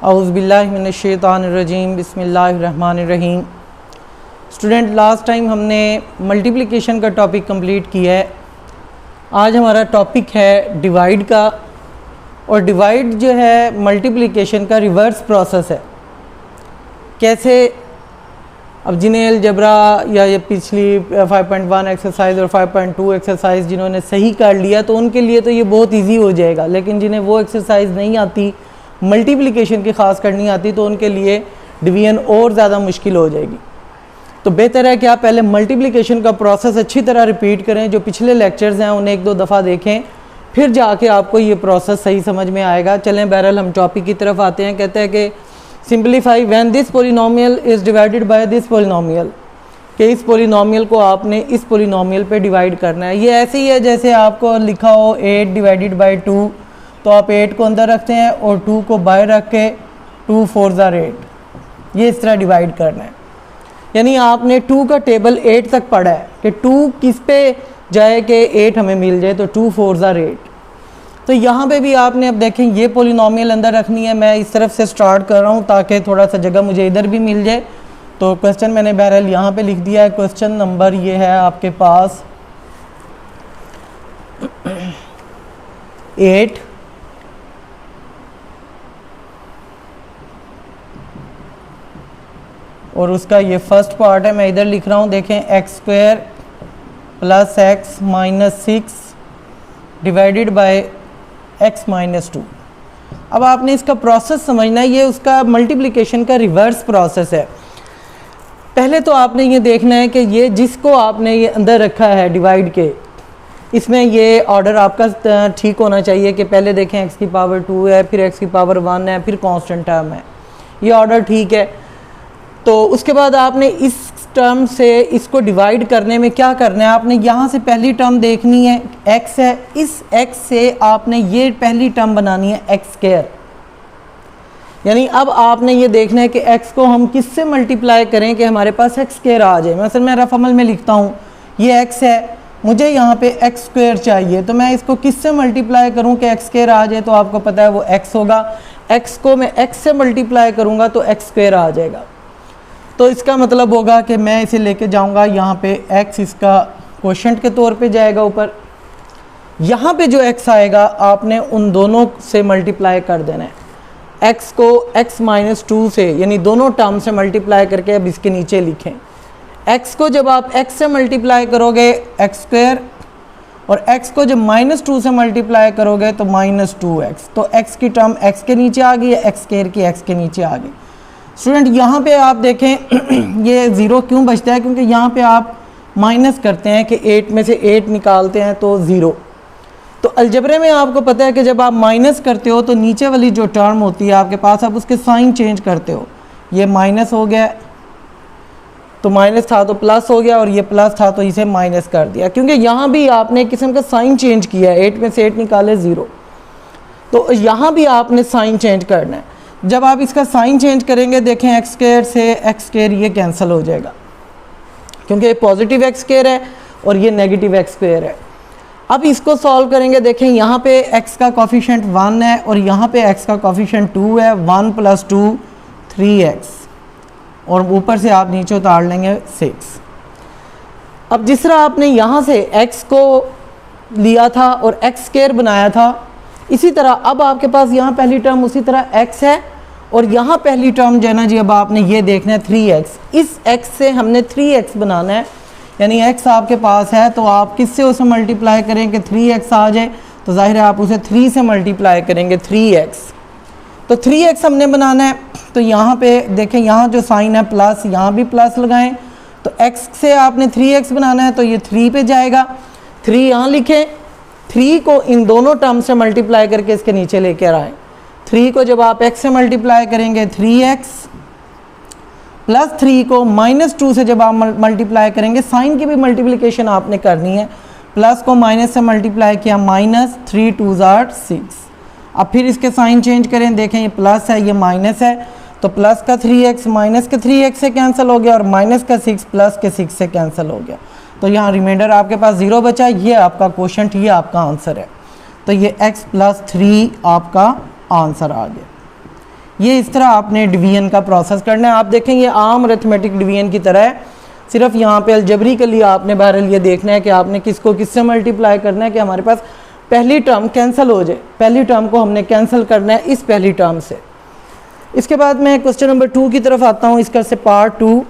औज़ुबिल्लाहिमिनश्शैतानिर्रजीम बिस्मिल्लाहिर्रहमानिर्रहीम। Student, last time हमने multiplication का टॉपिक कंप्लीट किया है। आज हमारा टॉपिक है डिवाइड का, और डिवाइड जो है मल्टीप्लिकेशन का रिवर्स प्रोसेस है। कैसे? अब जिन्हें अलजबरा या ये पिछली 5.1 एक्सरसाइज और 5.2 एक्सरसाइज जिन्होंने सही कर लिया तो उनके लिए तो ये बहुत इजी हो जाएगा, लेकिन जिन्हें वो एक्सरसाइज नहीं आती, मल्टीप्लिकेशन की ख़ास कर नहीं आती, तो उनके लिए डिवीजन और ज़्यादा मुश्किल हो जाएगी। तो बेहतर है कि आप पहले मल्टीप्लिकेशन का प्रोसेस अच्छी तरह रिपीट करें। जो पिछले लेक्चर्स हैं उन्हें एक दो दफ़ा देखें, फिर जाके आपको ये प्रोसेस सही समझ में आएगा। चलें बहरहाल हम टॉपिक की तरफ आते हैं। कहते हैं कि simplify when this polynomial is divided by this polynomial, कि इस पोलिनोमियल को आपने इस पोलिनोमियल पे डिवाइड करना है। ये ऐसे ही है जैसे आपको लिखा हो 8 डिवाइडेड बाय 2, तो आप 8 को अंदर रखते हैं और 2 को बाहर रख के 2 4 ज़ा 8, ये इस तरह डिवाइड करना है। यानी आपने 2 का टेबल 8 तक पढ़ा है कि 2 किस पे जाए कि 8 हमें मिल जाए, तो 2 4 ज़ा 8। तो यहाँ पे भी आपने अब देखें ये पोलिनोमियल अंदर रखनी है। मैं इस तरफ से स्टार्ट कर रहा हूँ ताकि थोड़ा सा जगह मुझे इधर भी मिल जाए। तो क्वेश्चन मैंने बहरहाल यहाँ पे लिख दिया है। क्वेश्चन नंबर ये है आपके पास 8 और उसका ये फर्स्ट पार्ट है, मैं इधर लिख रहा हूँ। देखें x² plus x minus 6 divided by x minus 2। अब आपने इसका प्रोसेस समझना है, ये उसका मल्टीप्लिकेशन का रिवर्स प्रोसेस है। पहले तो आपने ये देखना है कि ये जिसको आपने ये अंदर रखा है डिवाइड के, इसमें ये ऑर्डर आपका ठीक होना चाहिए कि पहले देखें x की पावर 2 है, फिर x की पावर 1 है, फिर कांस्टेंट टर्म है। ये ऑर्डर ठीक है। तो उसके बाद आपने इस टर्म से इसको डिवाइड करने में क्या करना है, आपने यहाँ से पहली टर्म देखनी है, x है, इस x से आपने ये पहली टर्म बनानी है x²। यानी अब आपने ये देखना है कि x को हम किससे मल्टीप्लाई करें कि हमारे पास x² आ जाए। मतलब मैं रफ अमल में लिखता हूँ, ये x है, मुझे यहाँ पे x² चाहिए, तो मैं इसको किससे मल्टीप्लाई करूँ कि x² आ जाए। तो आपको पता है वो x होगा। x को मैं x से मल्टीप्लाई करूँगा तो x² आ जाएगा। तो इसका मतलब होगा कि मैं इसे लेके जाऊंगा यहाँ पे, x इसका क्वोशंट के तौर पे जाएगा ऊपर। यहाँ पे जो x आएगा आपने उन दोनों से मल्टीप्लाई कर देना है। x को x माइनस 2 से, यानी दोनों टर्म से मल्टीप्लाई करके अब इसके नीचे लिखें। x को जब आप x से मल्टीप्लाई करोगे x², और x को जब माइनस 2 से मल्टीप्लाई करोगे तो माइनस 2x। तो x की टर्म x के नीचे आ गई, x² की x के नीचे आ गई। स्टूडेंट यहाँ पे आप देखें ये 0 क्यों बचता है, क्योंकि यहाँ पे आप माइनस करते हैं कि 8 में से 8 निकालते हैं तो 0। तो अलजबरे में आपको पता है कि जब आप माइनस करते हो तो नीचे वाली जो टर्म होती है आपके पास, आप उसके साइन चेंज करते हो। ये माइनस हो गया तो माइनस था तो प्लस हो गया, और ये प्लस था तो इसे माइनस कर दिया, क्योंकि यहाँ भी आपने एक किस्म का साइन चेंज किया है। 8 में से 8 निकाले 0, तो यहाँ भी आपने साइन चेंज करना है। जब आप इसका साइन चेंज करेंगे, देखें x² से x² ये कैंसिल हो जाएगा, क्योंकि ये पॉजिटिव x² है और ये नेगेटिव x² है। अब इसको सॉल्व करेंगे। देखें यहाँ पे x का कोफिशिएंट 1 है और यहाँ पे x का कोफिशिएंट 2 है। 1 + 2 3x, और ऊपर से आप नीचे उतार लेंगे 6। अब जिस तरह आपने यहाँ से x को लिया था और x² बनाया था, इसी तरह अब आपके पास यहाँ पहली टर्म उसी तरह x है, और यहाँ पहली टर्म जो है ना जी, अब आपने ये देखना है 3x। इस x से हमने 3x बनाना है, यानी x आपके पास है तो आप किससे उसे मल्टीप्लाई करें कि 3x आ जाए, तो जाहिर है आप उसे 3 से मल्टीप्लाई करेंगे 3x। तो 3x हमने बनाना है। तो यहाँ पे देखें, यहाँ जो साइन है प्लस, यहाँ भी प्लस लगाएं। तो x से आपने 3x बनाना है तो ये 3 पे जाएगा। 3 यहाँ लिखें, 3 को इन दोनों टर्म से मल्टीप्लाई करके इसके नीचे लेकर आएँ। 3 को जब आप x से मल्टीप्लाई करेंगे 3x, प्लस 3 को माइनस 2 से जब आप मल्टीप्लाई करेंगे, साइन की भी मल्टीप्लिकेशन आपने करनी है। प्लस को माइनस से मल्टीप्लाई किया, माइनस 3 2 6। अब फिर इसके साइन चेंज करें। देखें ये प्लस है, ये माइनस है, तो प्लस का 3x माइनस के 3x से कैंसिल हो गया, और माइनस का 6 प्लस के 6 से कैंसिल हो गया। तो यहाँ रिमाइंडर आपके पास 0 बचा। ये आपका क्वोशंट, ये आपका आंसर है। तो ये x + 3 आपका आंसर आ गया। ये इस तरह आपने डिवीजन का प्रोसेस करना है। आप देखें ये आम अरिथमेटिक डिवीजन की तरह है, सिर्फ यहाँ पे अलजेब्रिकली आपने बहरहाल ये देखना है कि आपने किसको किससे मल्टीप्लाई करना है कि हमारे पास पहली टर्म कैंसिल हो जाए। पहली टर्म को हमने कैंसिल करना है इस पहली टर्म से। इसके बाद मैं क्वेश्चन नंबर 2 की तरफ आता हूँ, इसका से पार्ट 2।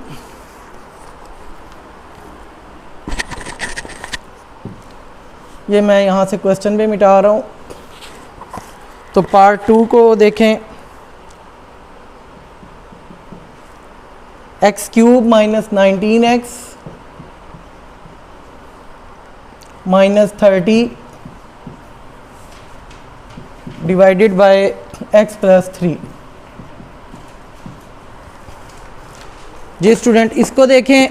ये मैं यहाँ से क्वेश्चन भी मिटा रहा हूँ। तो पार्ट 2 को देखें, x cube minus 19x minus 30 divided by x plus 3। जी स्टूडेंट, इसको देखें।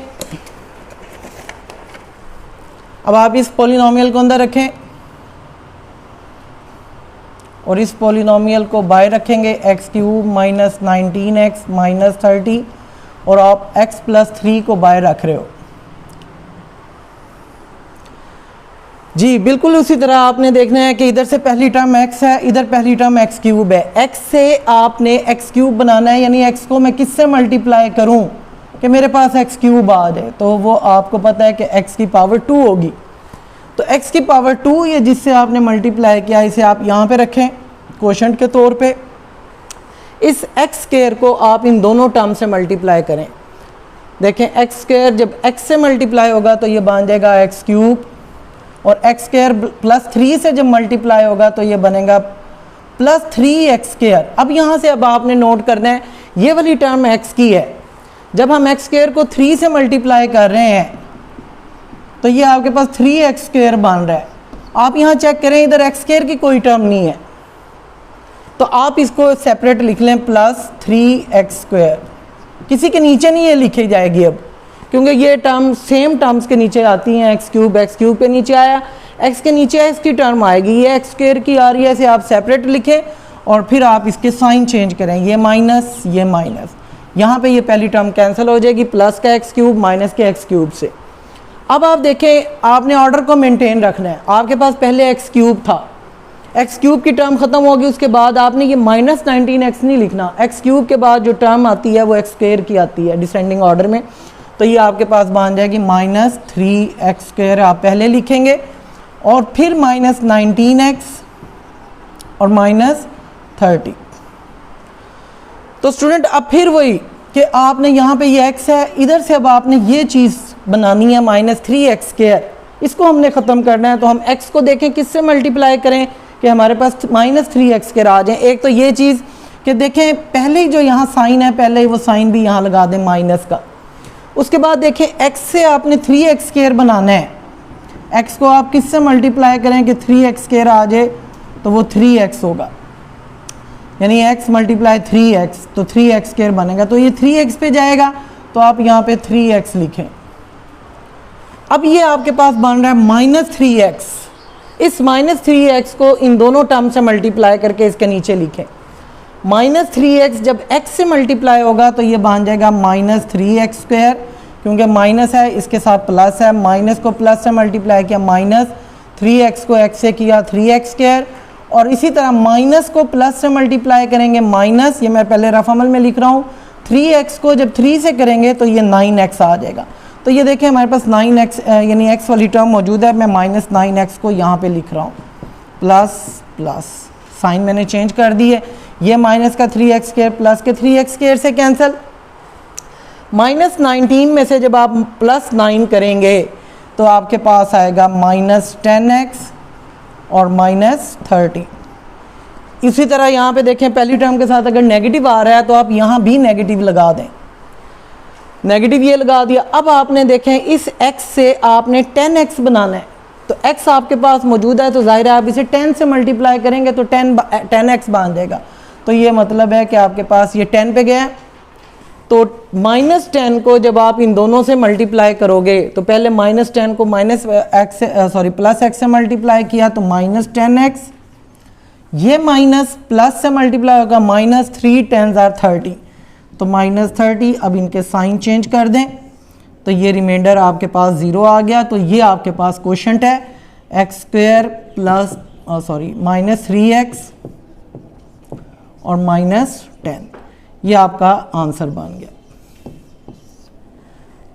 अब आप इस पॉलिनोमियल को अंदर रखें और इस पॉलिनोमियल को बाय रखेंगे, x cube minus 19x minus 30, और आप x प्लस 3 को बाय रख रहे हो। जी बिल्कुल उसी तरह आपने देखना है कि इधर से पहली टर्म x है, इधर पहली टर्म x क्यूब है। x से आपने x क्यूब बनाना है, यानी x को मैं किससे मल्टीप्लाई करूं कि मेरे पास x क्यूब आ जाए, तो वो आपको पता है कि x की पावर 2 होगी। तो x की पावर 2 ये जिससे आपने मल्टीप्लाई किया, इसे आप यहाँ पे रखें क्वोशंट के तौर पे। इस x स्क्वायर को आप इन दोनों टर्म से मल्टीप्लाई करें। देखें x स्क्वायर जब x से मल्टीप्लाई होगा तो ये बन जाएगा x क्यूब, और x स्क्वायर प्लस 3 से जब मल्टीप्लाई होगा तो ये बनेगा प्लस 3x स्क्वायर। अब यहाँ से अब आपने नोट करना है ये वाली टर्म x की है। जब हम x स्क्वायर को 3 से मल्टीप्लाई कर रहे हैं तो ये आपके पास 3x स्क्वायर बन रहा है। आप यहाँ चेक करें, इधर x स्क्वायर की कोई टर्म नहीं है, तो आप इसको सेपरेट लिख लें प्लस 3x स्क्वायर। किसी के नीचे नहीं ये लिखी जाएगी अब, क्योंकि ये टर्म सेम टर्म्स के नीचे आती हैं। x क्यूब के नीचे आया, x के नीचे x की टर्म आएगी, ये x स्क्वायर की आ रही है, इसे आप सेपरेट लिखें और फिर आप इसके साइन चेंज करें, ये माइनस ये माइनस। यहाँ पे ये पहली टर्म कैंसिल हो जाएगी, प्लस का x क्यूब माइनस के x क्यूब से। अब आप देखें, आपने ऑर्डर को मेंटेन रखना है। आपके पास पहले x क्यूब था, x क्यूब की टर्म ख़त्म होगी, उसके बाद आपने ये माइनस 19x नहीं लिखना। x क्यूब के बाद जो टर्म आती है वो x स्क्वायर की आती है डिसेंडिंग ऑर्डर में, तो ये आपके पास बन जाएगी माइनस 3x स्क्वायर आप पहले लिखेंगे, और फिर माइनस 19x और माइनस 30। तो स्टूडेंट अब फिर वही कि आपने यहाँ पे ये x है, इधर से अब आपने ये चीज़ बनानी है माइनस 3x स्क्वायर, इसको हमने ख़त्म करना है। तो हम x को देखें किससे मल्टीप्लाई करें कि हमारे पास माइनस 3x स्क्वायर आ जाए। एक तो ये चीज़ कि देखें पहले ही जो यहाँ साइन है, पहले ही वो साइन भी यहाँ लगा दें माइनस का। उसके बाद देखें x से आपने 3x स्क्वायर बनाना है, x को आप किससे मल्टीप्लाई करें कि 3x स्क्वायर आ जाए, तो वो 3x होगा, यानी x मल्टीप्लाई 3x, तो 3x स्क्वायर बनेगा। तो ये 3x पे जाएगा, तो आप यहाँ पे 3x लिखें। अब ये आपके पास बन रहा है माइनस 3x। इस माइनस 3x को इन दोनों टर्म से मल्टीप्लाई करके इसके नीचे लिखें। माइनस 3x जब x से मल्टीप्लाई होगा तो ये बन जाएगा माइनस 3x स्क्वायर, क्योंकि माइनस है इसके साथ प्लस है, माइनस को प्लस से मल्टीप्लाई किया, माइनस 3x को x से किया 3x स्क्वायर, और इसी तरह माइनस को प्लस से मल्टीप्लाई करेंगे माइनस, ये मैं पहले रफ अमल में लिख रहा हूँ, 3x को जब 3 से करेंगे तो ये 9x आ जाएगा। तो ये देखें हमारे पास 9x यानी x वाली टर्म मौजूद है, मैं माइनस 9x को यहाँ पे लिख रहा हूँ, प्लस प्लस साइन मैंने चेंज कर दी है। ये माइनस का 3x स्क्वायर प्लस के 3x स्क्वायर से कैंसिल, माइनस 19 में से जब आप प्लस 9 करेंगे तो आपके पास आएगा माइनस 10x और माइनस 30। इसी तरह यहाँ पे देखें पहली टर्म के साथ अगर नेगेटिव आ रहा है तो आप यहाँ भी नेगेटिव लगा दें, नेगेटिव ये लगा दिया। अब आपने देखें इस x से आपने 10x बनाना है, तो x आपके पास मौजूद है तो जाहिर है आप इसे 10 से मल्टीप्लाई करेंगे तो 10x बन जाएगा। तो ये मतलब है कि आपके पास ये 10 पे गया, तो माइनस 10 को जब आप इन दोनों से मल्टीप्लाई करोगे तो पहले माइनस 10 को माइनस x से प्लस x से मल्टीप्लाई किया तो माइनस 10x, ये माइनस प्लस से मल्टीप्लाई होगा माइनस 3 10 are 30, तो माइनस 30। अब इनके साइन चेंज कर दें तो ये रिमाइंडर आपके पास 0 आ गया। तो ये आपके पास क्वोशंट है x square plus minus 3x और -10। ये आपका आंसर बन गया।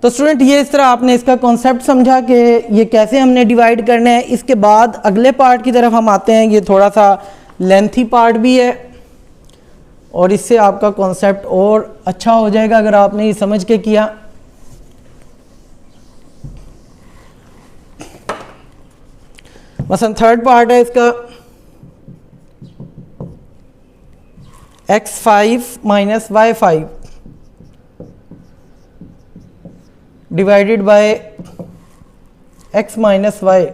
तो स्टूडेंट ये इस तरह आपने इसका कॉन्सेप्ट समझा कि ये कैसे हमने डिवाइड करना है। इसके बाद अगले पार्ट की तरफ हम आते हैं। ये थोड़ा सा लेंथी पार्ट भी है और इससे आपका कॉन्सेप्ट और अच्छा हो जाएगा अगर आपने ये समझ के किया। मसलन थर्ड पार्ट है इसका x5 minus y5 divided by x minus y.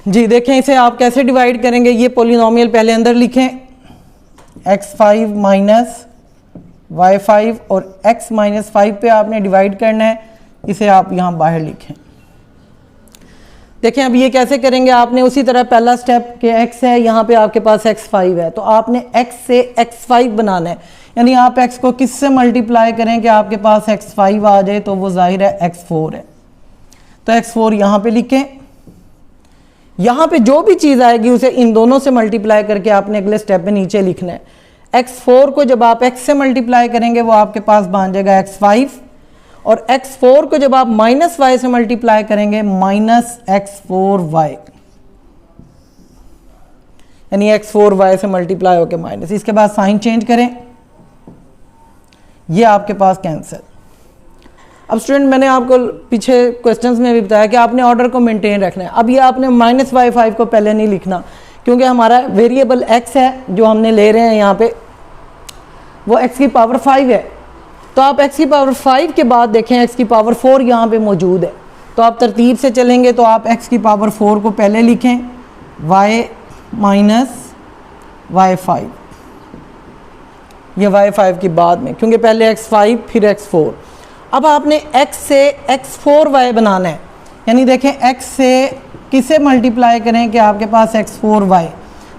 जी देखें इसे आप कैसे डिवाइड करेंगे। ये पॉलिनोमियल पहले अंदर लिखें, x5 माइनस y5 और x माइनस 5 पे आपने डिवाइड करना है। इसे आप यहाँ बाहर लिखें। देखें अब ये कैसे करेंगे। आपने उसी तरह पहला स्टेप के x है, यहाँ पे आपके पास x5 है, तो आपने x से x5 बनाना है। यानी आप x को किससे मल्टीप्लाई करें कि आपके पास x5 आ जाए, तो वो जाहिर है x4 है। तो x4 यहाँ पे लिखें। यहाँ पे जो भी चीज़ आएगी उसे इन दोनों से मल्टीप्लाई करके आपने अगले स्टेप में नीचे लिखना है। x4 को जब आप x से मल्टीप्लाई करेंगे वो आपके पास बन जाएगा x5, और x4 को जब आप माइनस y से मल्टीप्लाई करेंगे -x4y, यानी x4y से मल्टीप्लाई होकर माइनस। इसके बाद साइन चेंज करें, ये आपके पास कैंसिल। अब स्टूडेंट मैंने आपको पीछे क्वेश्चंस में भी बताया कि आपने ऑर्डर को मेंटेन रखना है। अब ये आपने -y5 को पहले नहीं लिखना क्योंकि हमारा वेरिएबल x है जो हमने ले रहे हैं यहाँ पे, वो x की पावर 5 है। तो आप x की पावर 5 के बाद देखें x की पावर 4 यहाँ पे मौजूद है। तो आप तरतीब से चलेंगे तो आप x की पावर 4 को पहले लिखें, y माइनस y5, ये y5 की बाद में, क्योंकि पहले x5 फिर x4। अब आपने x से x4y बनाना है। यानी देखें x से किसे मल्टीप्लाई करें कि आपके पास x4y।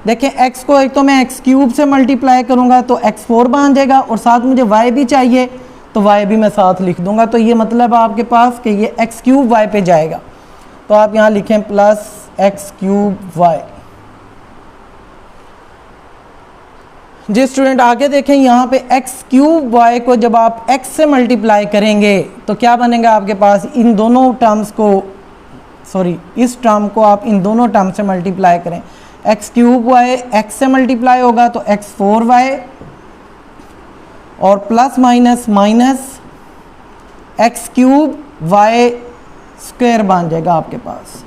देखें x को एक तो मैं x³ से मल्टीप्लाई करूंगा तो x4 बन जाएगा, और साथ मुझे y भी चाहिए तो y भी मैं साथ लिख दूंगा। तो ये मतलब आपके पास कि ये x³ y पे जाएगा। तो आप यहाँ लिखें प्लस x³ y। जी स्टूडेंट आगे देखें, यहाँ पे x³ y को जब आप x से मल्टीप्लाई करेंगे तो क्या बनेगा आपके पास, इन दोनों टर्म्स को, सॉरी इस टर्म को आप इन दोनों टर्म से मल्टीप्लाई करें। x³ y x से मल्टीप्लाई होगा तो x4y, और plus minus minus x³ y square बन जाएगा आपके पास।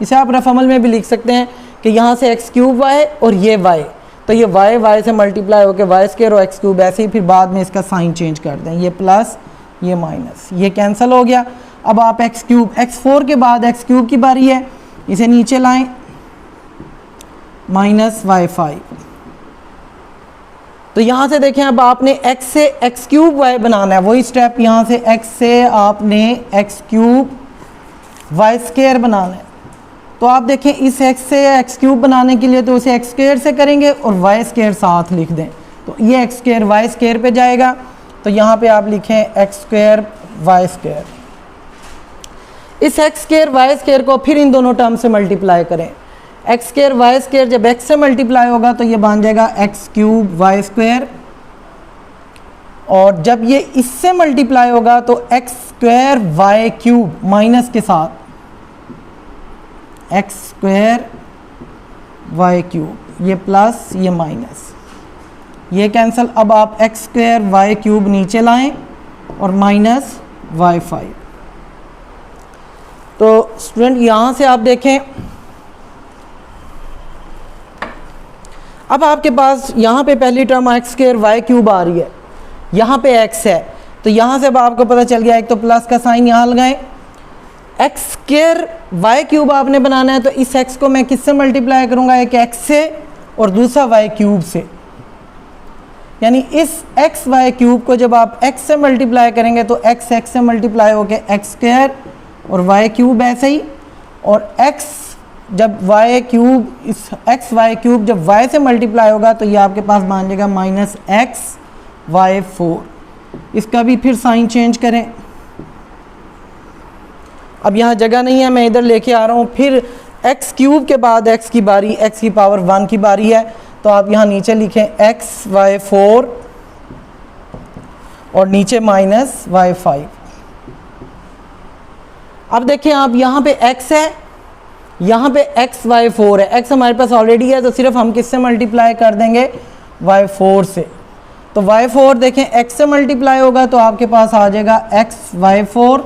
इसे आप रफ अमल में भी लिख सकते हैं कि यहाँ से x³ y और ये y, तो ये y से मल्टीप्लाई होकर y स्क्वायर और x³ ऐसे ही, फिर बाद में इसका साइन चेंज कर दें, ये प्लस ये माइनस, ये कैंसिल हो गया। अब आप x³ x4 के बाद x³ की बारी है, इसे नीचे लाएं, माइनस y5। तो यहाँ से देखें अब आपने x से x³ y बनाना है, वही स्टेप यहाँ से x से आपने x³ y स्क्वायर बनाना है। तो आप देखें इस x से x³ बनाने के लिए तो उसे x स्क्वायर से करेंगे और y स्क्वायर साथ लिख दें, तो ये x स्क्वायर y स्क्वायर पे जाएगा। तो यहाँ पे आप लिखें x स्क्वायर y स्क्वायर। इस x स्क्वायर y स्क्वायर को फिर इन दोनों टर्म से मल्टीप्लाई करें। x स्क्वायर y स्क्वायर जब x से मल्टीप्लाई होगा तो ये बन जाएगा x³ y स्क्वायर, और जब ये इससे मल्टीप्लाई होगा तो x स्क्वायर y³ माइनस के साथ x स्क्वायर y³, ये प्लस ये माइनस, ये कैंसिल। अब आप x स्क्वायर y³ नीचे लाएं और माइनस y5। तो स्टूडेंट यहाँ से आप देखें, अब आपके पास यहाँ पे पहली टर्म x स्क्वायर y³ आ रही है, यहाँ पे x है, तो यहाँ से अब आपको पता चल गया, एक तो प्लस का साइन यहाँ लगाएं, x स्क्वायर y³ आपने बनाना है, तो इस x को मैं किससे मल्टीप्लाई करूँगा, एक x से और दूसरा y³ से। यानी इस x y³ को जब आप x से मल्टीप्लाई करेंगे तो x से मल्टीप्लाई होकर x स्क्वायर और y³ ऐसे ही, और x जब y³ इस x y³ जब y से मल्टीप्लाई होगा तो ये आपके पास बन जाएगा माइनस x y4। इसका भी फिर साइन चेंज करें। अब यहाँ जगह नहीं है, मैं इधर लेके आ रहा हूँ, फिर एक्स क्यूब के बाद एक्स की बारी, एक्स की पावर 1 की बारी है, तो आप यहाँ नीचे लिखें एक्स वाई 4 और नीचे माइनस वाई 5। अब देखें आप यहाँ पे x है, यहाँ पे x वाई 4 है, x हमारे पास ऑलरेडी है तो सिर्फ हम किससे मल्टीप्लाई कर देंगे, वाई 4 से। तो वाई 4 देखें x से मल्टीप्लाई होगा तो आपके पास आ जाएगा x वाई 4,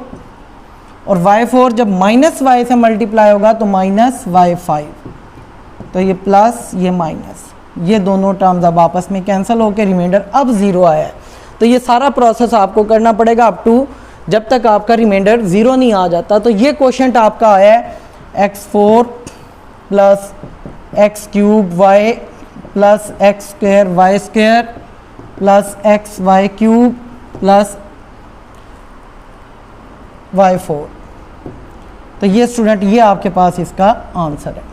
और वाई 4 जब माइनस वाई से मल्टीप्लाई होगा तो माइनस वाई 5। तो ये प्लस ये माइनस, ये दोनों टर्म्स अब आपस में कैंसिल होकर रिमाइंडर अब 0 आया है। तो ये सारा प्रोसेस आपको करना पड़ेगा अप टू जब तक आपका रिमाइंडर 0 नहीं आ जाता। तो ये क्वेश्चन आपका आया है x4 plus x cube y plus x square y square plus x y cube plus y 4। तो ये स्टूडेंट ये आपके पास इसका आंसर है।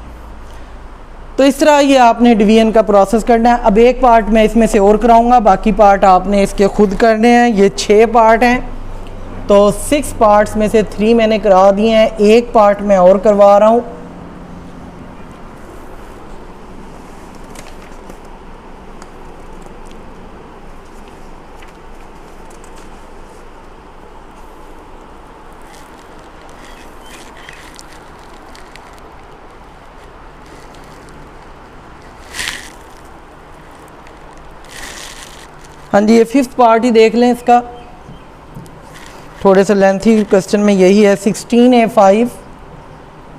तो इस तरह ये आपने डिवीजन का प्रोसेस करना है। अब एक पार्ट मैं इसमें से और कराऊंगा, बाकी पार्ट आपने इसके खुद करने हैं। ये 6 पार्ट हैं, तो 6 पार्ट्स में से 3 मैंने करा दिए हैं, एक पार्ट मैं और करवा रहा हूँ। हाँ जी, ये 5th पार्ट ही देख लें इसका, थोड़े से लेंथी क्वेश्चन में यही है। 16a5,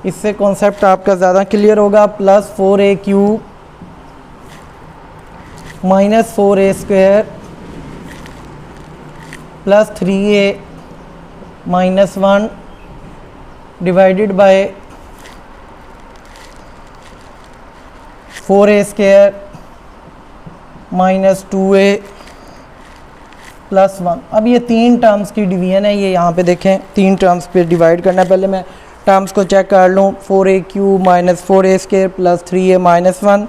इससे कॉन्सेप्ट आपका ज़्यादा क्लियर होगा। Plus 4a cube minus 4a square plus 3a minus 1 divided by 4a square minus 2a plus 1। अब ये 3 टर्म्स की डिवीजन है, ये यहाँ पे देखें 3 टर्म्स पे डिवाइड करना है। पहले मैं टर्म्स को चेक कर लूँ। 4a cube minus 4a square plus 3a minus 1,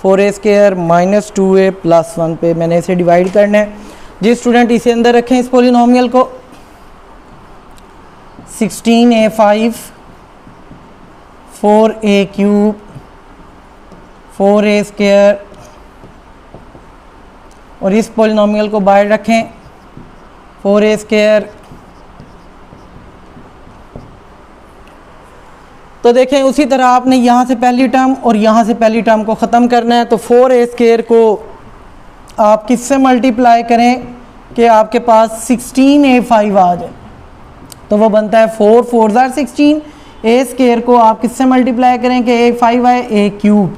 4a square minus 2a plus 1 पे मैंने इसे डिवाइड करना है। जी स्टूडेंट, इसे अंदर रखें इस पोलिनोमियल को। 16a5 4a cube 4a square और इस पोलिनोमियल को बाहर रखें 4a स्क्वायर। तो देखें उसी तरह आपने यहाँ से पहली टर्म और यहाँ से पहली टर्म को ख़त्म करना है। तो 4a स्क्वायर को आप किससे मल्टीप्लाई करें कि आपके पास 16a5 आ जाए, तो वो बनता है 4 4 ज़ार 16। a स्क्वायर को आप किससे मल्टीप्लाई करें कि a 5 आए, a क्यूब।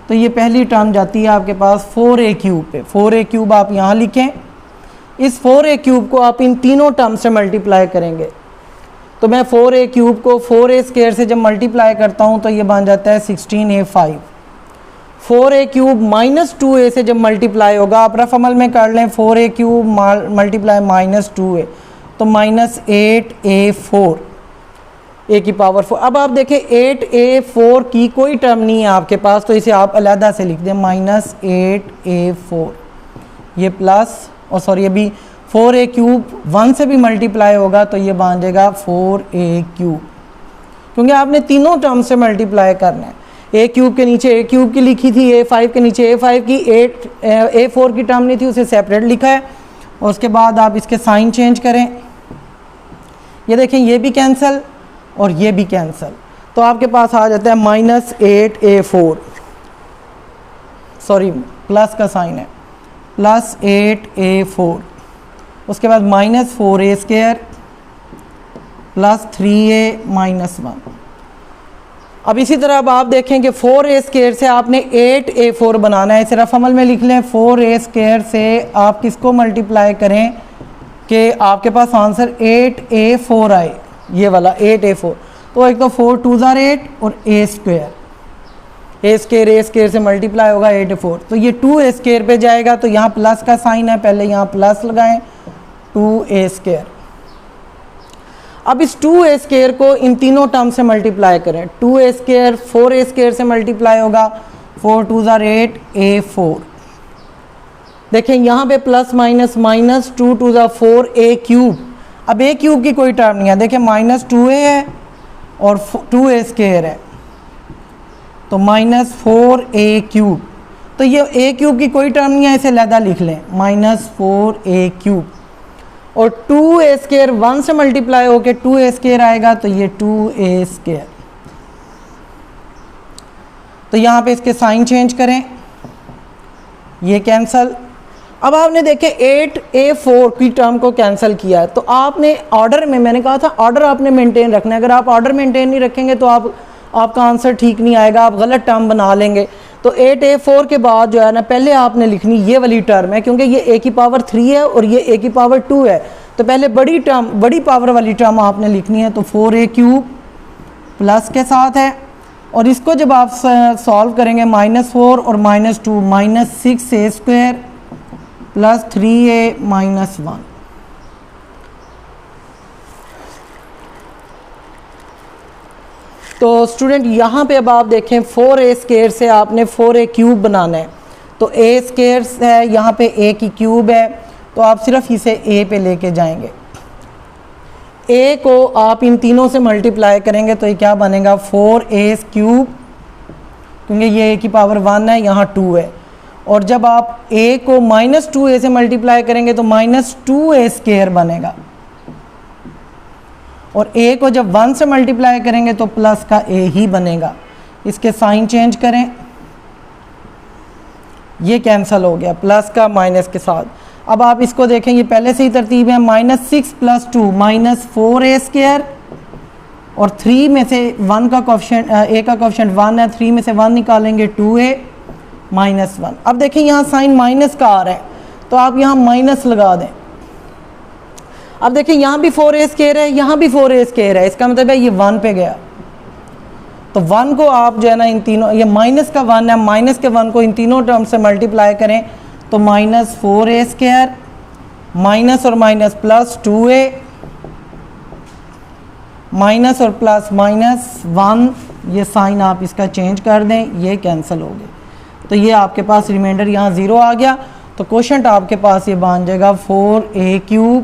तो ये पहली टर्म जाती है आपके पास 4a क्यूब पे। 4a क्यूब आप यहाँ लिखें, इस 4a क्यूब को आप इन तीनों टर्म से मल्टीप्लाई करेंगे। तो मैं 4a क्यूब को 4a स्क्वायर से जब मल्टीप्लाई करता हूँ तो ये बन जाता है 16a5। 4a cube minus 2a से जब मल्टीप्लाई होगा, आप रफ अमल में कर लें 4a cube multiply minus 2a, तो माइनस 8a4 a की पावर 4। अब आप देखें 8a4 की कोई टर्म नहीं है आपके पास, तो इसे आप अलहदा से लिख दें माइनस 8a4। ये प्लस और सॉरी अभी 4a क्यूब 1 से भी मल्टीप्लाई होगा तो ये बन जाएगा 4a क्यूब, क्योंकि आपने तीनों टर्म से मल्टीप्लाई करना है। a क्यूब के नीचे a क्यूब की लिखी थी, a5 के नीचे a5 की, a4 की टर्म नहीं थी उसे सेपरेट लिखा है। और उसके बाद आप इसके साइन चेंज करें, ये देखें ये भी कैंसिल और ये भी कैंसिल, तो आपके पास आ जाता है माइनस 8a4, सॉरी प्लस का साइन है, प्लस 8a4। उसके बाद minus 4a square plus 3a minus 1। अब इसी तरह अब आप देखें कि 4a स्क्वायर से आपने 8a4 बनाना है। इसे रफ अमल में लिख लें, 4a स्क्वायर से आप किसको मल्टीप्लाई करें कि आपके पास आंसर 8a4 आए, ये वाला 8a4। तो एक तो 4 2 ज़ार 8 और a स्क्वायर से मल्टीप्लाई होगा 8a4, तो ये 2a स्क्वायर पे जाएगा, तो यहाँ प्लस का साइन है, पहले यहाँ प्लस लगाएं 2a स्क्वायर। अब इस 2a स्क्वायर को इन तीनों टर्म से मल्टीप्लाई करें। 2a स्क्वायर 4a स्क्वायर से मल्टीप्लाई होगा, 4 2 ज़ार 8 a4। देखें यहाँ पे प्लस माइनस माइनस 2 2 ज़ार 4 a क्यूब। अब a क्यूब की कोई टर्म नहीं है, देखें माइनस 2a है और 2a स्क्वायर है, तो -4a³। तो ये a³ की कोई टर्म नहीं है, इसे लहदा लिख लें, -4a³। और 2a² 1 से मल्टीप्लाई होके 2a² आएगा, तो ये 2a²। तो यहाँ पे इसके साइन चेंज करें, ये कैंसल। अब आपने देखे 8a4 की टर्म को कैंसिल किया है, तो आपने ऑर्डर में, मैंने कहा था ऑर्डर आपने मेंटेन रखना है। अगर आप ऑर्डर मेंटेन नहीं रखेंगे तो आपका आंसर ठीक नहीं आएगा, आप गलत टर्म बना लेंगे। तो 8a4 के बाद जो है ना, पहले आपने लिखनी ये वाली टर्म है, क्योंकि ये a की पावर 3 है और ये a की पावर 2 है, तो पहले बड़ी टर्म, बड़ी पावर वाली टर्म आपने लिखनी है। तो 4a³ प्लस के साथ है, और इसको जब आप सॉल्व करेंगे -4 और -2, -6a² प्लस 3a -1। तो स्टूडेंट यहाँ पे अब आप देखें 4a² से आपने 4a³ बनाना है, तो a² है, यहाँ पे a की क्यूब है, तो आप सिर्फ इसे a पे लेके जाएंगे। a को आप इन तीनों से मल्टीप्लाई करेंगे तो ये क्या बनेगा, 4a³, क्योंकि ये a की पावर 1 है, यहाँ 2 है। और जब आप a को -2a से मल्टीप्लाई करेंगे तो -2a² बनेगा, और a को जब 1 से मल्टीप्लाई करेंगे तो प्लस का a ही बनेगा। इसके साइन चेंज करें, ये कैंसिल हो गया, प्लस का माइनस के साथ। अब आप इसको देखें, ये पहले से ही तरतीब है, -6 + 2 -4a², और 3 में से 1 का कोएफिशिएंट, a का कोएफिशिएंट 1 है, 3 में से 1 निकालेंगे 2a -1। अब देखें यहाँ साइन माइनस का आ रहा है, तो आप यहाँ माइनस लगा दें। अब देखिए यहाँ भी 4a² है, यहाँ भी 4a² है, इसका मतलब है ये 1 पे गया। तो 1 को आप जो है ना इन तीनों, ये माइनस का 1 है, माइनस के 1 को इन तीनों टर्म से मल्टीप्लाई करें तो -4a² माइनस और माइनस प्लस 2a माइनस और प्लस -1। ये साइन आप इसका चेंज कर दें, ये कैंसिल हो गए, तो ये आपके पास रिमाइंडर यहाँ 0 आ गया। तो क्वोशंट आपके पास ये बन जाएगा 4a³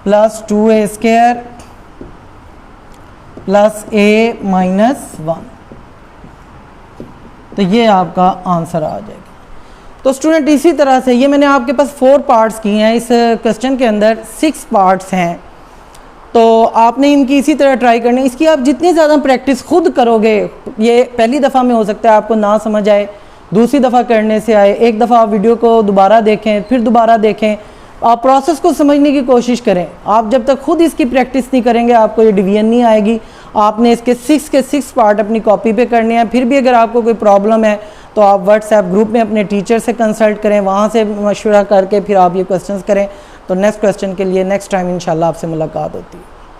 plus 2a² plus a -1। तो ये आपका आंसर आ जाएगा। तो स्टूडेंट इसी तरह से ये मैंने आपके पास 4 पार्ट्स किए हैं, इस क्वेश्चन के अंदर 6 पार्ट्स हैं, तो आपने इनकी इसी तरह ट्राई करनी है। इसकी आप जितनी ज़्यादा प्रैक्टिस खुद करोगे, ये पहली दफ़ा में हो सकता है आपको ना समझ आए, दूसरी दफ़ा करने से आए, एक दफ़ा आप वीडियो को दोबारा देखें, फिर दोबारा देखें, आप प्रोसेस को समझने की कोशिश करें। आप जब तक खुद इसकी प्रैक्टिस नहीं करेंगे आपको ये डिवीजन नहीं आएगी। आपने इसके 6 के 6 पार्ट अपनी कॉपी पे करने हैं। फिर भी अगर आपको कोई प्रॉब्लम है तो आप व्हाट्सएप ग्रुप में अपने टीचर से कंसल्ट करें, वहाँ से मशवरा करके फिर आप ये क्वेश्चंस करें। तो नेक्स्ट क्वेश्चन के लिए नेक्स्ट टाइम इंशाल्लाह आपसे मुलाकात होती है।